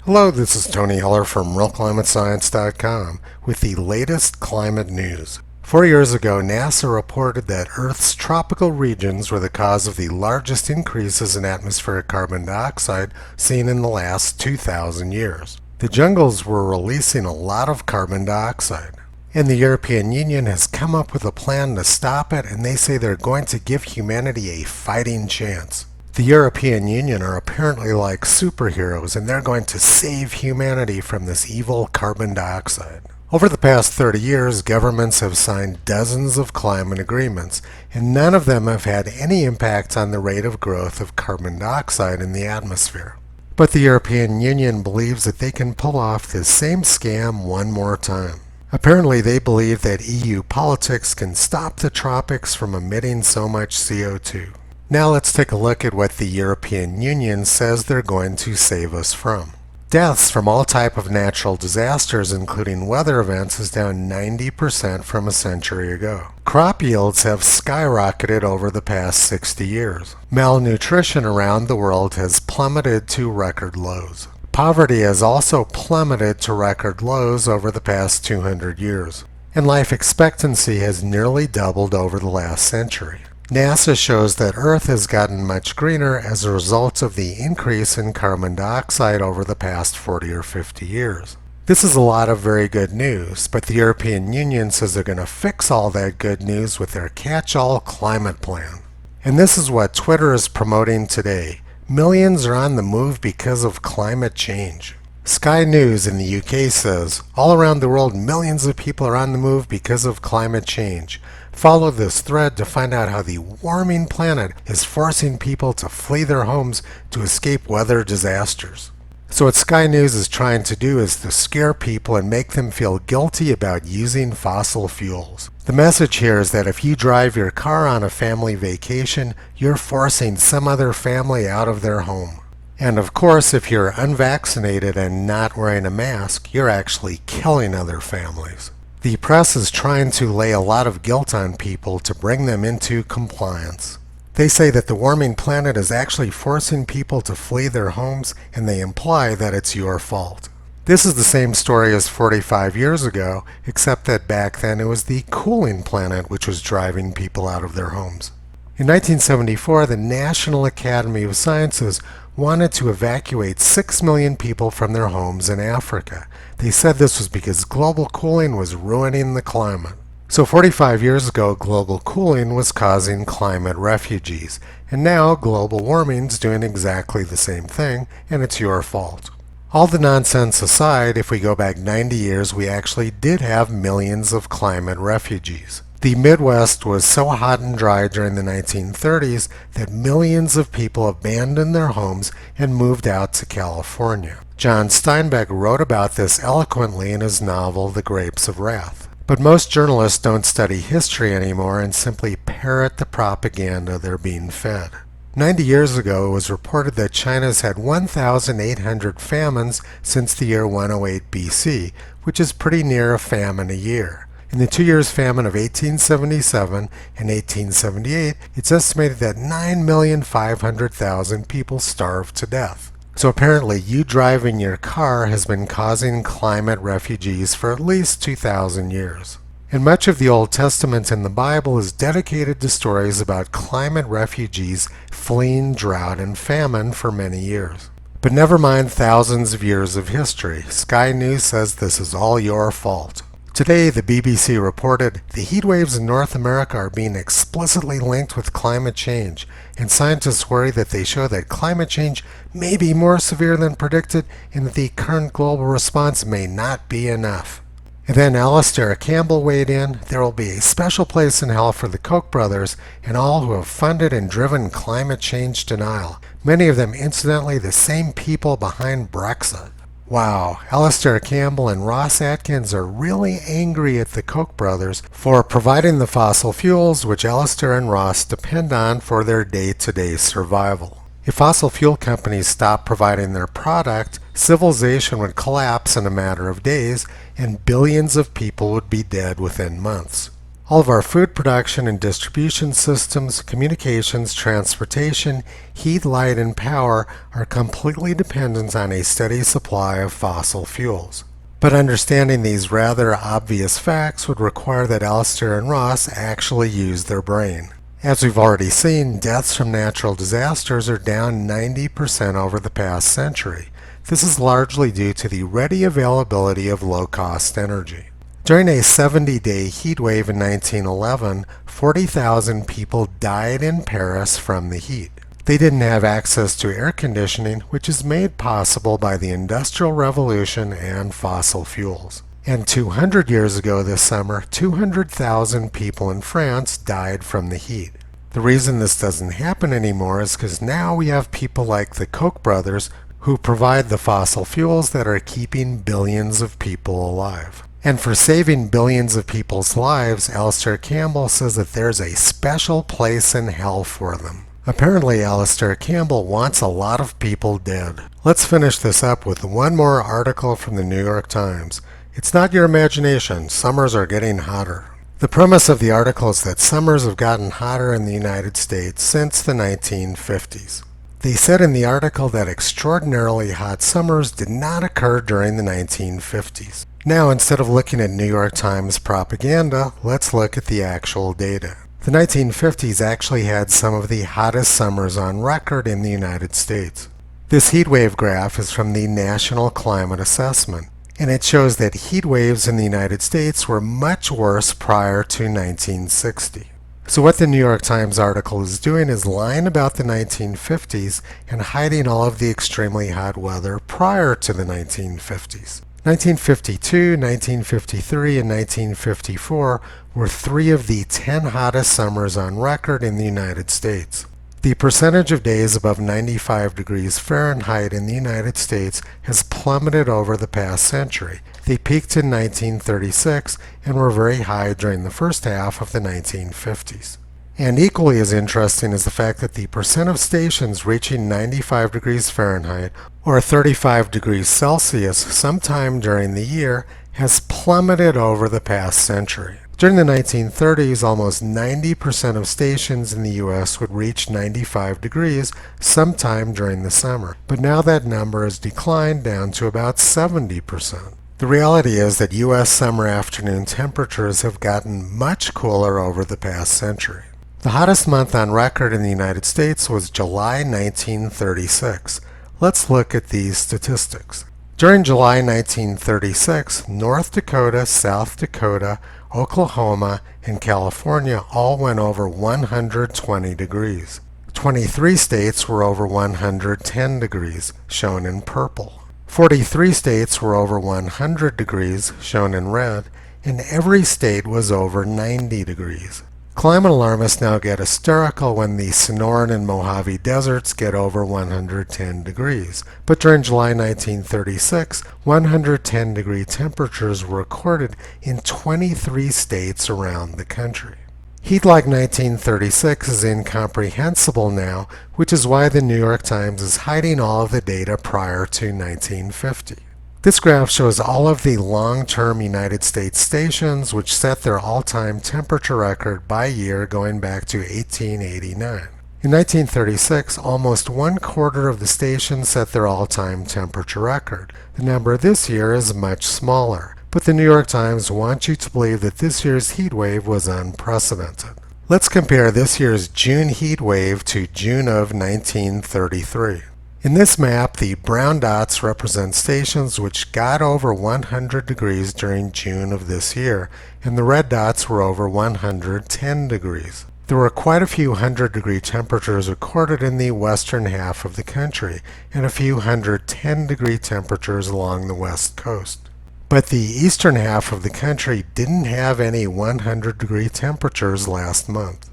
Hello, this is Tony Heller from RealClimateScience.com with the latest climate news. 4 years ago, NASA reported that Earth's tropical regions were the cause of the largest increases in atmospheric carbon dioxide seen in the last 2,000 years. The jungles were releasing a lot of carbon dioxide. And the European Union has come up with a plan to stop it, and they say they're going to give humanity a fighting chance. The European Union are apparently like superheroes, and they're going to save humanity from this evil carbon dioxide. Over the past 30 years, governments have signed dozens of climate agreements, and none of them have had any impact on the rate of growth of carbon dioxide in the atmosphere. But the European Union believes that they can pull off this same scam one more time. Apparently, they believe that EU politics can stop the tropics from emitting so much CO2. Now let's take a look at what the European Union says they're going to save us from. Deaths from all type of natural disasters, including weather events, is down 90% from a century ago. Crop yields have skyrocketed over the past 60 years. Malnutrition around the world has plummeted to record lows. Poverty has also plummeted to record lows over the past 200 years. And life expectancy has nearly doubled over the last century. NASA shows that Earth has gotten much greener as a result of the increase in carbon dioxide over the past 40 or 50 years. This is a lot of very good news, but the European Union says they're going to fix all that good news with their catch-all climate plan. And this is what Twitter is promoting today. Millions are on the move because of climate change. Sky News in the UK says, all around the world millions of people are on the move because of climate change. Follow this thread to find out how the warming planet is forcing people to flee their homes to escape weather disasters. So what Sky News is trying to do is to scare people and make them feel guilty about using fossil fuels. The message here is that if you drive your car on a family vacation, you're forcing some other family out of their home. And of course, if you're unvaccinated and not wearing a mask, you're actually killing other families. The press is trying to lay a lot of guilt on people to bring them into compliance. They say that the warming planet is actually forcing people to flee their homes, and they imply that it's your fault. This is the same story as 45 years ago, except that back then it was the cooling planet which was driving people out of their homes. In 1974, the National Academy of Sciences wanted to evacuate 6 million people from their homes in Africa. They said this was because global cooling was ruining the climate. So 45 years ago, global cooling was causing climate refugees, and now global warming's doing exactly the same thing, and it's your fault. All the nonsense aside, if we go back 90 years, we actually did have millions of climate refugees. The Midwest was so hot and dry during the 1930s that millions of people abandoned their homes and moved out to California. John Steinbeck wrote about this eloquently in his novel The Grapes of Wrath. But most journalists don't study history anymore and simply parrot the propaganda they're being fed. 90 years ago, it was reported that China's had 1,800 famines since the year 108 BC, which is pretty near a famine a year. In the 2 years famine of 1877 and 1878, it's estimated that 9,500,000 people starved to death. So apparently, you driving your car has been causing climate refugees for at least 2,000 years. And much of the Old Testament in the Bible is dedicated to stories about climate refugees fleeing drought and famine for many years. But never mind thousands of years of history. Sky News says this is all your fault. Today, the BBC reported the heat waves in North America are being explicitly linked with climate change, and scientists worry that they show that climate change may be more severe than predicted and that the current global response may not be enough. And then Aleister Campbell weighed in, there will be a special place in hell for the Koch brothers and all who have funded and driven climate change denial, many of them incidentally the same people behind Brexit. Wow, Aleister Campbell and Ross Atkins are really angry at the Koch brothers for providing the fossil fuels which Aleister and Ross depend on for their day-to-day survival. If fossil fuel companies stopped providing their product, civilization would collapse in a matter of days and billions of people would be dead within months. All of our food production and distribution systems, communications, transportation, heat, light, and power are completely dependent on a steady supply of fossil fuels. But understanding these rather obvious facts would require that Aleister and Ross actually use their brain. As we've already seen, deaths from natural disasters are down 90% over the past century. This is largely due to the ready availability of low-cost energy. During a 70-day heat wave in 1911, 40,000 people died in Paris from the heat. They didn't have access to air conditioning, which is made possible by the Industrial Revolution and fossil fuels. And 200 years ago this summer, 200,000 people in France died from the heat. The reason this doesn't happen anymore is because now we have people like the Koch brothers who provide the fossil fuels that are keeping billions of people alive. And for saving billions of people's lives, Aleister Campbell says that there's a special place in hell for them. Apparently, Aleister Campbell wants a lot of people dead. Let's finish this up with one more article from the New York Times. It's not your imagination. Summers are getting hotter. The premise of the article is that summers have gotten hotter in the United States since the 1950s. They said in the article that extraordinarily hot summers did not occur during the 1950s. Now, instead of looking at New York Times propaganda, let's look at the actual data. The 1950s actually had some of the hottest summers on record in the United States. This heat wave graph is from the National Climate Assessment, and it shows that heat waves in the United States were much worse prior to 1960. So what the New York Times article is doing is lying about the 1950s and hiding all of the extremely hot weather prior to the 1950s. 1952, 1953, and 1954 were 3 of the 10 hottest summers on record in the United States. The percentage of days above 95 degrees Fahrenheit in the United States has plummeted over the past century. They peaked in 1936 and were very high during the first half of the 1950s. And equally as interesting is the fact that the percent of stations reaching 95 degrees Fahrenheit or 35 degrees Celsius sometime during the year has plummeted over the past century. During the 1930s, almost 90% of stations in the U.S. would reach 95 degrees sometime during the summer, but now that number has declined down to about 70%. The reality is that U.S. summer afternoon temperatures have gotten much cooler over the past century. The hottest month on record in the United States was July 1936. Let's look at these statistics. During July 1936, North Dakota, South Dakota, Oklahoma, and California all went over 120 degrees. 23 states were over 110 degrees, shown in purple. 43 states were over 100 degrees, shown in red, and every state was over 90 degrees. Climate alarmists now get hysterical when the Sonoran and Mojave deserts get over 110 degrees. But during July 1936, 110-degree temperatures were recorded in 23 states around the country. Heat like 1936 is incomprehensible now, which is why the New York Times is hiding all of the data prior to 1950. This graph shows all of the long-term United States stations which set their all-time temperature record by year going back to 1889. In 1936, almost 1/4 of the stations set their all-time temperature record. The number this year is much smaller, but the New York Times wants you to believe that this year's heat wave was unprecedented. Let's compare this year's June heat wave to June of 1933. In this map, the brown dots represent stations which got over 100 degrees during June of this year, and the red dots were over 110 degrees. There were quite a few 100-degree temperatures recorded in the western half of the country, and a few 110-degree temperatures along the west coast. But the eastern half of the country didn't have any 100-degree temperatures last month.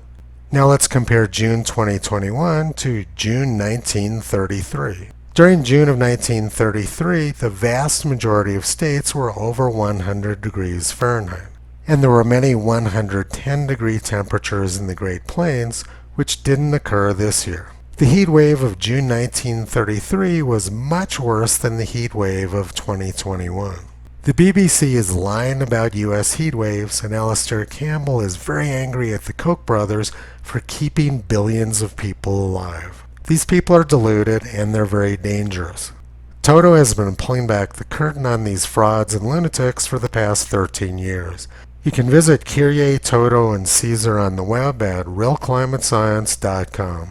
Now let's compare June 2021 to June 1933. During June of 1933, the vast majority of states were over 100 degrees Fahrenheit, and there were many 110-degree temperatures in the Great Plains, which didn't occur this year. The heat wave of June 1933 was much worse than the heat wave of 2021. The BBC is lying about U.S. heat waves, and Aleister Campbell is very angry at the Koch brothers for keeping billions of people alive. These people are deluded, and they're very dangerous. Toto has been pulling back the curtain on these frauds and lunatics for the past 13 years. You can visit Kyrie, Toto, and Caesar on the web at realclimatescience.com.